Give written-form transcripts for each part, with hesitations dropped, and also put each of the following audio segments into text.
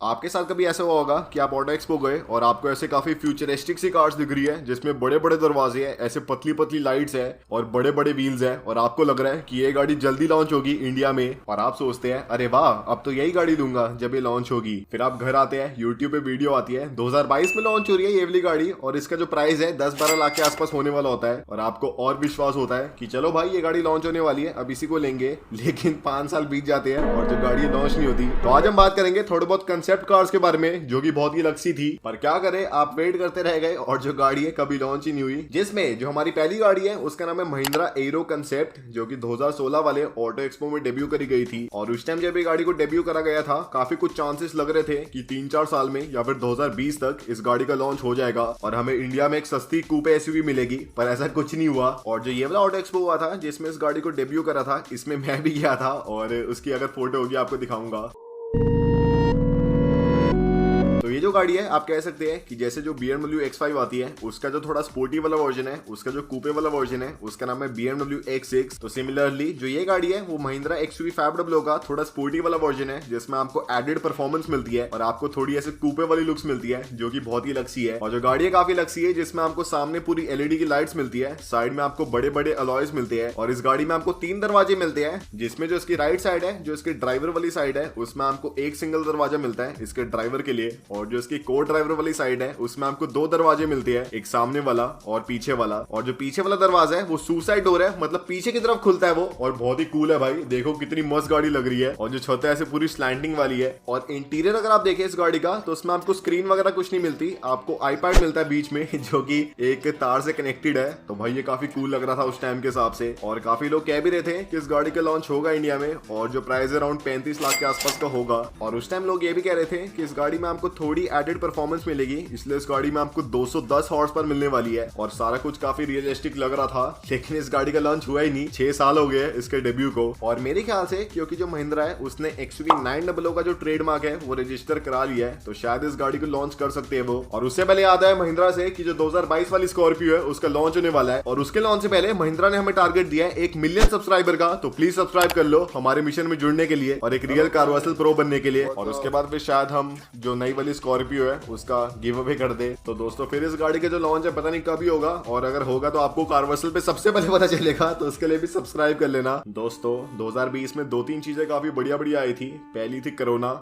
आपके साथ कभी ऐसा हुआ होगा कि आप ऑटो एक्सपो गए और आपको ऐसे काफी फ्यूचरिस्टिक सी कार्स दिख रही है जिसमें बड़े बड़े दरवाजे हैं, ऐसे पतली पतली लाइट्स है और बड़े बड़े व्हील्स है और आपको लग रहा है कि ये गाड़ी जल्दी लॉन्च होगी इंडिया में और आप सोचते हैं अरे वाह अब तो यही गाड़ी लूंगा जब ये लॉन्च होगी। फिर आप घर आते हैं, यूट्यूब पे वीडियो आती है 2022 में लॉन्च हो रही है ये वाली गाड़ी और इसका जो प्राइस है 10-12 लाख के आसपास होने वाला होता है और आपको और विश्वास होता है कि चलो भाई ये गाड़ी लॉन्च होने वाली है, अब इसी को लेंगे। लेकिन 5 साल बीत जाते हैं और जो गाड़ी लॉन्च नहीं होती। तो आज हम बात करेंगे थोड़े बहुत कंसेप्ट कार्स के बारे में जो कि बहुत ही लक्सी थी, पर क्या करें आप वेट करते रह गए और जो गाड़ी है कभी लॉन्च ही नहीं हुई। जिसमें जो हमारी पहली गाड़ी है उसका नाम है महिंद्रा एरो कंसेप्ट, जो कि 2016 वाले ऑटो एक्सपो में डेब्यू करी गई थी। और उस टाइम जब ये गाड़ी को डेब्यू करा गया था काफी कुछ चांसेस लग रहे थे कि 3-4 साल में या फिर 2020 तक इस गाड़ी का लॉन्च हो जाएगा और हमें इंडिया में एक सस्ती कूपे एसयूवी मिलेगी, पर ऐसा कुछ नहीं हुआ। और जो ये वाला ऑटो एक्सपो हुआ था जिसमें इस गाड़ी को डेब्यू करा था, इसमें मैं भी गया था और उसकी अगर फोटो होगी आपको दिखाऊंगा। तो ये जो गाड़ी है आप कह सकते हैं कि जैसे जो BMW X5 आती है उसका जो थोड़ा स्पोर्टी वाला वर्जन है, उसका जो कूपे वाला वर्जन है उसका नाम है BMW X6। तो सिमिलरली जो ये गाड़ी है वो महिंद्रा XUV 500 का थोड़ा स्पोर्टी वाला वर्जन है जिसमें आपको एडेड परफॉर्मेंस मिलती है और आपको थोड़ी ऐसे कूपे वाली लुक्स मिलती है जो कि बहुत ही लक्सी है। और जो गाड़ी है काफी लक्सी है जिसमें आपको सामने पूरी LED की लाइट्स मिलती है, साइड में आपको बड़े बड़े अलॉयज मिलते हैं और इस गाड़ी में आपको 3 दरवाजे मिलते हैं। जिसमें जो इसकी राइट साइड है, जो इसके ड्राइवर वाली साइड है, उसमें आपको एक सिंगल दरवाजा मिलता है इसके ड्राइवर के लिए। और जो इसकी को ड्राइवर वाली साइड है उसमें आपको 2 दरवाजे मिलते हैं, एक सामने वाला और पीछे वाला। और जो पीछे वाला दरवाजा है वो सुसाइड डोर है, मतलब पीछे की तरफ खुलता है वो, और बहुत ही कूल है भाई। देखो कितनी मस्त गाड़ी लग रही है। और जो छत है ऐसे पूरी स्लैंटिंग वाली है। और इंटीरियर अगर आप देखें इस गाड़ी का तो उसमें आपको स्क्रीन वगैरह कुछ नहीं मिलती, आपको आईपैड मिलता है बीच में जो कि एक तार से कनेक्टेड है। तो भाई ये काफी कूल लग रहा था उस टाइम के हिसाब से। और काफी लोग कह भी रहे थे कि इस गाड़ी का लॉन्च होगा इंडिया में और जो प्राइस अराउंड 35 लाख के आसपास का होगा। और उस टाइम लोग ये भी कह रहे थे कि इस गाड़ी में आपको थोड़ी एडेड परफॉर्मेंस मिलेगी, इसलिए इस गाड़ी में आपको 210 हॉर्स पर मिलने वाली है। और सारा कुछ काफी रियलिस्टिक लग रहा था, लेकिन इस गाड़ी का लॉन्च हुआ ही नहीं। 6 साल हो गए इसके डेब्यू को। और मेरे ख्याल से क्योंकि जो महिंद्रा है उसने XUV 900 का जो ट्रेडमार्क है वो रजिस्टर करा लिया है, तो शायद इस गाड़ी को लॉन्च कर सकते हैं वो। और उससे पहले याद है महिंद्रा से कि जो 2022 वाली स्कॉर्पियो है उसका लॉन्च होने वाला है और उसके लॉन्च से पहले महिंद्रा ने हमें टारगेट दिया है 1 मिलियन सब्सक्राइबर का। तो प्लीज सब्सक्राइब कर लो हमारे मिशन में जुड़ने के लिए और एक रियल कार्वासल प्रो बनने के लिए। और उसके बाद फिर शायद हम जो नई वाली स्कॉर्पियो है उसका गिव अवे कर दे। तो दोस्तों फिर इस गाड़ी का जो लॉन्च है पता नहीं कब ही होगा, और अगर होगा तो आपको कार्वर्सल पे सबसे पहले पता चलेगा, तो उसके लिए भी सब्सक्राइब कर लेना। दोस्तों 2020 में 2-3 चीजें काफी बढ़िया बढ़िया आई थी। पहली थी कोरोना।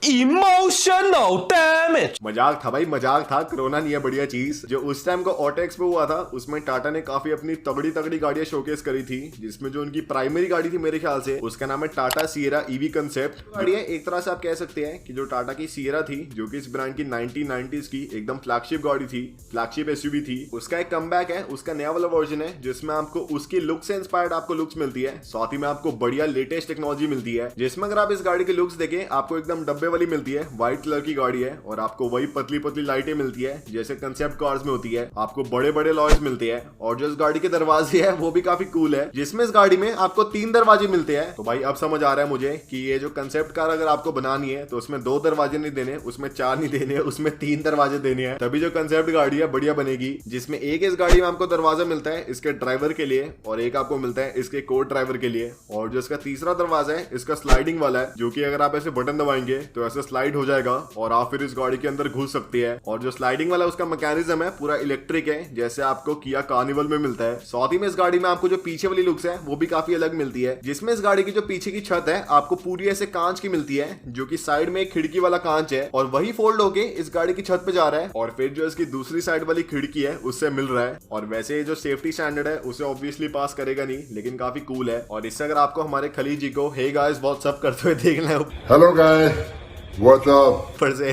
Emotional damage. मजाक था भाई, मजाक था, कोरोना नहीं है बढ़िया चीज। जो उस टाइम का ऑटो एक्सपो हुआ था उसमें टाटा ने काफी अपनी तगड़ी तगड़ी गाड़ियां शोकेस करी थी, जिसमें जो उनकी प्राइमरी गाड़ी थी मेरे ख्याल से उसका नाम है टाटा सिएरा ईवी कंसेप्ट गाड़ी है। एक तरह से आप कह सकते हैं कि जो टाटा की सिएरा थी जो कि इस ब्रांड की 1990s की एकदम फ्लैगशिप गाड़ी थी, फ्लैगशिप एसयूवी थी, उसका एक कमबैक है, उसका नया वाला वर्जन है जिसमें आपको उसकी लुक से इंस्पायर्ड आपको लुक्स मिलती है, साथ ही में आपको बढ़िया लेटेस्ट टेक्नोलॉजी मिलती है। जिसमें अगर आप इस गाड़ी के लुक्स देखें आपको एकदम डब्बे वाली मिलती है, व्हाइट कलर की गाड़ी है और आपको वही पतली पतली लाइटें मिलती है जैसे कंसेप्ट कार्स में होती है। आपको बड़े बड़े लॉयज मिलते हैं और जो इस गाड़ी के दरवाजे है वो भी काफी कूल है, जिसमें इस गाड़ी में आपको 3 दरवाजे मिलते हैं। तो भाई अब समझ आ रहा है मुझे कि ये जो कंसेप्ट कार अगर आपको बनानी है तो उसमें 2 दरवाजे नहीं देने, उसमें 4 नहीं देने, उसमें 3 दरवाजे देने हैं, तभी जो कंसेप्ट गाड़ी है बढ़िया बनेगी। जिसमें एक इस गाड़ी में आपको दरवाजा मिलता है इसके ड्राइवर के लिए और एक आपको मिलता है इसके को ड्राइवर के लिए। और जो इसका तीसरा दरवाजा है इसका स्लाइडिंग वाला है, जो कि अगर आप ऐसे बटन दबाएंगे तो ऐसे स्लाइड हो जाएगा और आप फिर इस गाड़ी के अंदर घुस सकते हैं। और जो स्लाइडिंग वाला उसका मैकेनिज्म है पूरा इलेक्ट्रिक है, जैसे आपको किया कार्निवल में मिलता है। साथ ही में इस गाड़ी में आपको जो पीछे वाली लुक्स है वो भी काफी अलग मिलती है, जिसमें इस गाड़ी की जो पीछे की छत है आपको पूरी ऐसे कांच की मिलती है, जो कि साइड में एक खिड़की वाला कांच है और वही फोल्ड होके इस गाड़ी की छत पे जा रहा है और फिर जो इसकी दूसरी साइड वाली खिड़की है उससे मिल रहा है। और वैसे जो सेफ्टी स्टैंडर्ड है उसे ऑब्वियसली पास करेगा नहीं, लेकिन काफी कूल है। और इससे अगर आपको हमारे खलील जी को हे गाइस व्हाट्सअप करते हुए देखना है, हेलो गाइस व्हाट्स अप पर से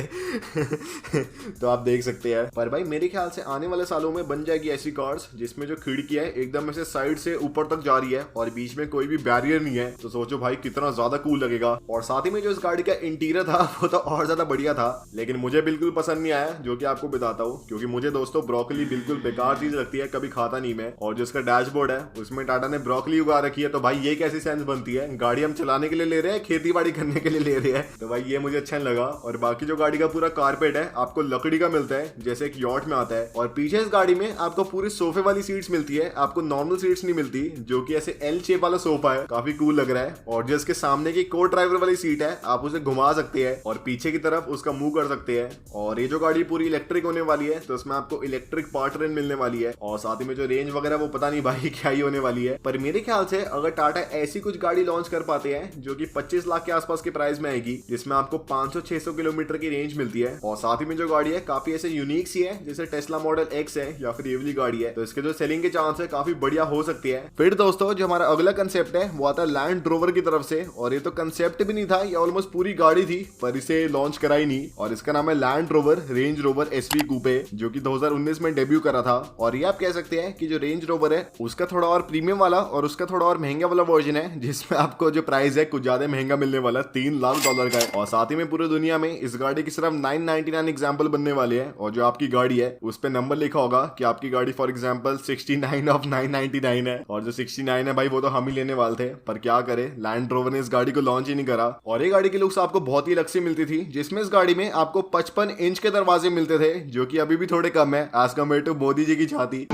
तो आप देख सकते हैं। पर भाई मेरे ख्याल से आने वाले सालों में बन जाएगी ऐसी कार्स जिसमें जो खिड़की है एकदम ऐसे साइड से ऊपर तक जा रही है और बीच में कोई भी बैरियर नहीं है। तो सोचो भाई कितना ज्यादा कूल लगेगा। और साथ ही में जो इस गाड़ी का इंटीरियर था वो तो और ज्यादा बढ़िया था, लेकिन मुझे बिल्कुल पसंद नहीं आया, जो कि आपको बताता हूँ। क्योंकि मुझे दोस्तों ब्रोकली बिल्कुल बेकार चीज लगती है, कभी खाता नहीं मैं। और जो इसका डैशबोर्ड है उसमें टाटा ने ब्रोकली उगा रखी है, तो भाई ये कैसी सेंस बनती है? गाड़ी हम चलाने के लिए ले रहे हैं, खेती बाड़ी करने के लिए ले रहे हैं? तो भाई ये मुझे अच्छा नहीं लगा। और बाकी जो गाड़ी का पूरा कारपेट है आपको लकड़ी का मिलता है, जैसे एक यॉट में आता है। और पीछे इस गाड़ी में आपको पूरी सोफे वाली सीट्स मिलती है, आपको नॉर्मल सीट्स नहीं मिलती, जो कि ऐसे एल शेप वाला सोफा है, काफी कूल लग रहा है। और जो इसके सामने की को ड्राइवर वाली सीट है आप उसे घुमा सकते हैं और पीछे की तरफ उसका मुंह कर सकते हैं। और ये जो गाड़ी पूरी इलेक्ट्रिक होने वाली है, तो इसमें आपको इलेक्ट्रिक पावर ट्रेन मिलने वाली है। और साथ ही में जो रेंज वगैरह वो पता नहीं भाई क्या ही होने वाली है, पर मेरे ख्याल से अगर टाटा ऐसी कुछ गाड़ी लॉन्च कर पाते हैं जो कि 25 लाख के आसपास के प्राइस में आएगी, जिसमें आपको 500-600 किलोमीटर की रेंज मिलती है, और साथ ही में जो गाड़ी है काफी ऐसे यूनिक सी है, जैसे टेस्ला मॉडल एक्स है या फिर ये वाली गाड़ी है, तो इसके जो सेलिंग के चांस है काफी बढ़िया हो सकती है। फिर दोस्तों जो हमारा अगला कंसेप्ट है वो आता है लैंड रोवर की तरफ से, और ये तो कंसेप्ट भी नहीं था, ये ऑलमोस्ट पूरी गाड़ी थी, पर इसे लॉन्च करा ही नहीं। और इसका नाम है Land Rover Range Rover SV coupe, जो कि 2019 में डेब्यू करा था। और ये आप कह सकते हैं कि जो रेंज रोवर है उसका थोड़ा और प्रीमियम वाला और उसका थोड़ा और महंगा वाला वर्जन है, जिसमें आपको जो प्राइस है कुछ ज्यादा महंगा मिलने वाला, $3 लाख का है। और साथ ही में पूरी दुनिया में इस गाड़ी की सिर्फ 999 एग्जाम्पल बनने वाले हैं, और जो आपकी गाड़ी है उस पर नंबर लिखा होगा कि आपकी गाड़ी फॉर एग्जाम्पल 69 ऑफ 999 है, और जो 69 है भाई वो तो हम ही लेने वाले थे, पर क्या करे लैंड रोवर ने इस गाड़ी को लॉन्च ही नहीं करा। और ये गाड़ी की लुक्स आपको बहुत ही अलग से मिलती थी, जिसमें इस गाड़ी में आपको 55 इंच के दरवाजे मिलते थे, जो कि अभी भी थोड़े कम है as compare to Modi ji की छाती,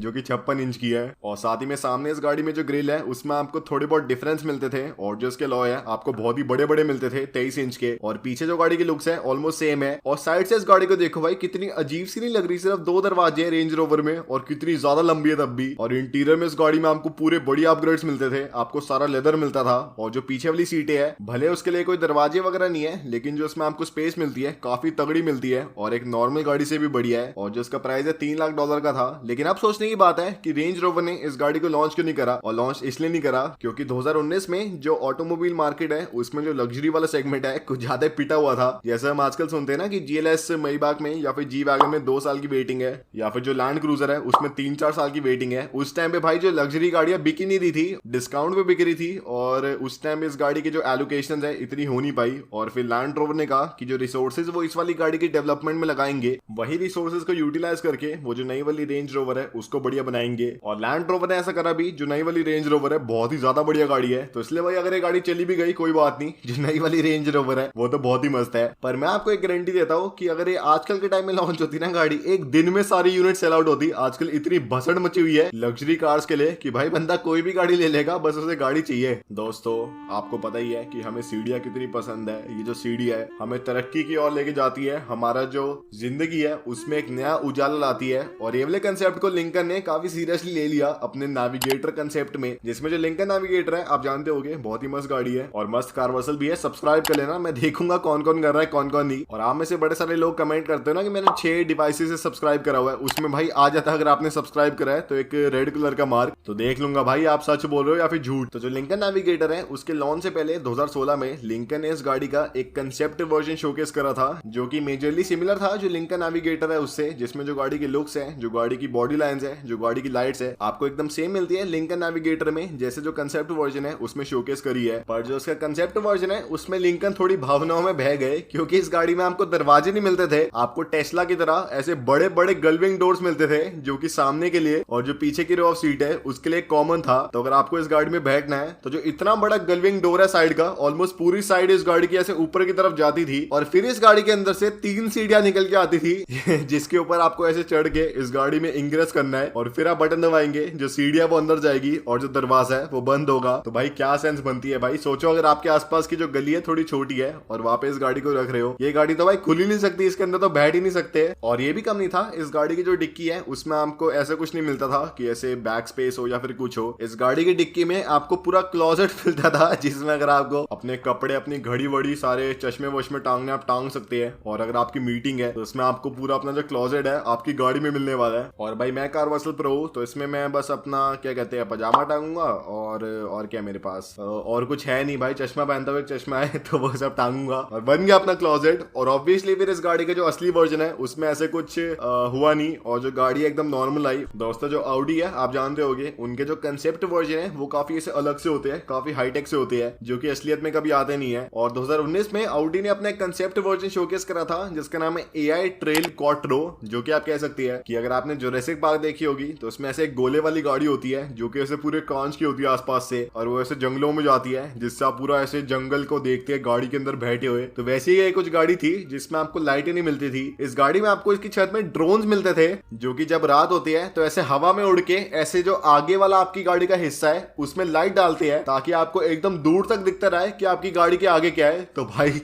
जो कि 56 इंच की है। और साथ ही में सामने इस गाड़ी में जो ग्रिल है उसमें आपको थोड़े बहुत डिफरेंस मिलते थे, और जो इसके लॉय है आपको बहुत ही बड़े बड़े मिलते थे 23 इंच के। और पीछे जो गाड़ी की लुक्स है ऑलमोस्ट सेम है। और साइड से इस गाड़ी को देखो भाई कितनी अजीब सी नहीं लग रही, सिर्फ 2 दरवाजे हैं रेंज रोवर में, और कितनी ज्यादा लंबी है तब भी। और इंटीरियर में इस गाड़ी में आपको पूरे बढ़िया अपग्रेड्स मिलते थे, आपको सारा लेदर मिलता था। और जो पीछे वाली सीटें है भले उसके लिए कोई दरवाजे वगैरह नहीं है, लेकिन जो उसमें आपको स्पेस मिलती है काफी तगड़ी मिलती है, और एक नॉर्मल गाड़ी से भी बढ़िया है। और जो इसका प्राइस है $3 लाख का था। लेकिन अब सोचने की बात है कि रेंज रोवर ने इस गाड़ी को लॉन्च क्यों नहीं करा, और लॉन्च इसलिए नहीं करा क्योंकि 2019 में जो ऑटोमोबाइल मार्केट है उसमें जो लग्जरी वाला सेगमेंट है कुछ ज्यादा पिटा हुआ था। जैसे हम आजकल सुनते हैं ना कि जीएलएस मईबाग में या फिर जी वैगन में 2 साल की वेटिंग है, या फिर जो लैंड क्रूजर है उसमें 3-4 साल की वेटिंग है। उस टाइम पे भाई जो लग्जरी गाड़ियां बिकी नहीं रही थी, डिस्काउंट पे बिक रही थी, और उस टाइम इस गाड़ी की जो एलोकेशन है इतनी हो नहीं पाई। और फिर लैंड रोवर ने कहा कि जो रिसोर्सेज वो इस वाली गाड़ी की डेवलपमेंट में लगाएंगे, वही रिसोर्सेज को यूटिलाइज करके वो जो नई वाली रेंज रोवर है उसको बढ़िया बनाएंगे। और लैंड रोवर ने ऐसा करा भी, जो नई वाली रेंज रोवर है बहुत ही ज्यादा बढ़िया गाड़ी है, तो इसलिए भाई अगर ये गाड़ी चली भी गई कोई बात नहीं, जो नई वाली रेंज रोवर है वो तो बहुत ही मस्त है। पर मैं आपको एक गारंटी देता हूँ कि अगर ये आजकल के टाइम में लॉन्च होती ना गाड़ी, एक दिन में सारी यूनिट सेल आउट होती। आजकल इतनी भसड़ मची हुई है लग्जरी कार्स के लिए कि भाई बंदा कोई भी गाड़ी ले लेगा, बस उसे गाड़ी चाहिए। दोस्तों आपको पता ही है कि हमें सीढ़ियां कितनी पसंद है। ये जो सीढ़ी है हमें तरक्की की ओर लेके जाती है, हमारा जो जिंदगी है उसमें एक नया उजाला लाती है। और ये वाले कंसेप्ट को लिंकन ने काफी सीरियसली ले लिया अपने नेविगेटर कंसेप्ट में, जिसमें जो लिंकन नेविगेटर है आप जानते होंगे बहुत ही मस्त गाड़ी है और मस्त कारवर्सल भी है। सब्सक्राइब कर लेना, मैं देखूंगा कौन कौन कर रहा है कौन कौन नहीं। और आप में से बड़े सारे लोग कमेंट करते हो ना कि मैंने 6 डिवाइसेस से सब्सक्राइब करा हुआ है, उसमें भाई आ जाता है अगर आपने सब्सक्राइब करा है तो एक रेड कलर का मार्क, तो देख लूंगा भाई आप सच बोल रहे हो या फिर झूठ। तो जो लिंकन नेविगेटर है उसके लॉन्च से पहले 2016 में लिंकन ने इस गाड़ी का एक कंसेप्ट वर्जन शोकेस करा था, जो कि मेजरली सिमिलर था जो लिंकन नेविगेटर है उससे, जिसमें जो गाड़ी की लुक्स है, जो गाड़ी की बॉडी लाइंस है, जो गाड़ी की लाइट्स है, आपको एकदम सेम मिलती है लिंकन नेविगेटर में, जैसे जो कंसेप्ट वर्जन है उसमें शोकेस करी है। पर जो उसका कंसेप्ट वर्जन है उसमें लिंकन थोड़ी भावनाओं में बह गए, क्योंकि इस गाड़ी में आपको दरवाजे नहीं मिलते थे, आपको टेस्ला की तरह ऐसे बड़े बड़े गलविंग डोर्स मिलते थे, जो कि सामने के लिए और जो पीछे की रो ऑफ सीट है उसके लिए कॉमन था। तो अगर आपको इस गाड़ी में बैठना है तो जो इतना बड़ा गलविंग डोर है साइड का, ऑलमोस्ट पूरी साइड इस गाड़ी की ऐसे ऊपर की तरफ जाती थी, और फिर इस गाड़ी के अंदर से 3 सीढ़ियां निकल के आती थी जिसके ऊपर आपको ऐसे चढ़ के इस गाड़ी में इंग्रेस करना है, और फिर आप बटन दबाएंगे, जो सीढ़ियां वो अंदर जाएगी और जो दरवाजा है वो बंद होगा। तो भाई क्या सेंस बनती है भाई, सोचो अगर आपके आसपास की जो गली है थोड़ी छोटी है और वहां पे इस गाड़ी को रख रहे हो, ये गाड़ी तो भाई खुल ही नहीं सकती, इसके अंदर तो बैठ ही नहीं सकते। और ये भी कम नहीं था, इस गाड़ी की जो डिक्की है उसमें आपको ऐसा कुछ नहीं मिलता था कि ऐसे बैक स्पेस हो या फिर कुछ हो। इस गाड़ी की डिक्की में आपको पूरा क्लोजेट मिलता था, जिसमें अगर आपको अपने कपड़े, अपनी घड़ी वड़ी, सारे चश्मे वश्मे टांगने आप टांग सकते हैं। और अगर आपकी मीटिंग है तो इसमें आपको पूरा अपना जो क्लोजेट है आपकी गाड़ी में मिलने वाला है। और भाई मैं कारवर्सल प्रो, तो इसमें मैं बस अपना क्या कहते हैं पजामा टांगूंगा, और क्या मेरे पास और कुछ है नहीं भाई, चश्मा पहनता हुआ चश्मा है तो वो सब टांगूंगा और बन गया अपना क्लोजेट। और ऑब्वियसली फिर इस गाड़ी का जो असली वर्जन है उसमें ऐसे कुछ हुआ नहीं, और जो गाड़ी एकदम नॉर्मल आई। दोस्तों जो ऑडी है आप जानते होंगे, उनके जो कंसेप्ट वर्जन है वो काफी ऐसे अलग से होते हैं, काफी हाईटेक से होते हैं, जो कि असलियत में कभी आते नहीं है। और 2019 में ऑडी ने अपना कंसेप्ट वर्जन शोकेस करा था जिसका नाम है AI ट्रेल क्वाट्रो, जो कि आप कह सकती है कि अगर आपने जुरासिक पार्क देखी देखी होगी तो उसमें ऐसे एक गोले वाली गाड़ी होती है जो कि ऐसे पूरे कांच की होती है आसपास से, और वो ऐसे जंगलों में जाती है जिससे आप पूरा ऐसे जंगल को देखते हैं गाड़ी के अंदर बैठे हुए। तो वैसे ही कुछ गाड़ी थी जिसमें आपको लाइटें नहीं मिलती थी। इस गाड़ी में आपको इसकी छत में ड्रोन्स मिलते थे जो कि जब रात होती है तो ऐसे हवा में उड़ के ऐसे जो आगे वाला आपकी गाड़ी का हिस्सा है उसमें लाइट डालते हैं ताकि आपको एकदम दूर तक दिखता रहे कि आपकी गाड़ी के आगे क्या है। तो भाई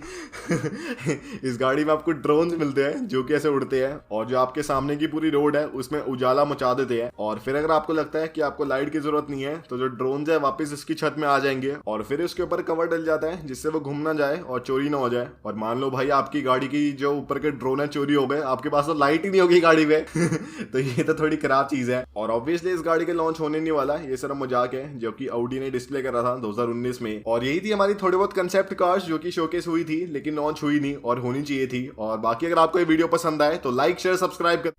इस गाड़ी में आपको ड्रोन्स मिलते हैं जो कि ऐसे उड़ते हैं और जो आपके सामने की पूरी रोड है उसमें उजाला मचा देते हैं। और फिर अगर आपको लगता है कि आपको लाइट की जरूरत नहीं है तो जो ड्रोन्स है वापस इसकी छत में आ जाएंगे और फिर इसके ऊपर कवर डल जाता है जिससे वो घूम ना जाए और चोरी ना हो जाए। और मान लो भाई आपकी गाड़ी की जो ऊपर के ड्रोन है चोरी हो गए, आपके पास तो लाइट ही नहीं होगी गाड़ी में तो ये तो थोड़ी खराब चीज है। और ऑब्वियसली इस गाड़ी के लॉन्च होने नहीं वाला, ये सिर्फ मजाक है जो कि ऑडी ने डिस्प्ले करा था 2019 में। और यही थी हमारी थोड़ी बहुत कंसेप्ट कार्स जो कि शोकेस हुई थी लेकिन लॉन्च हुई नहीं और होनी चाहिए थी। और बाकी अगर आपको ये वीडियो पसंद आए तो लाइक शेयर सब्सक्राइब कर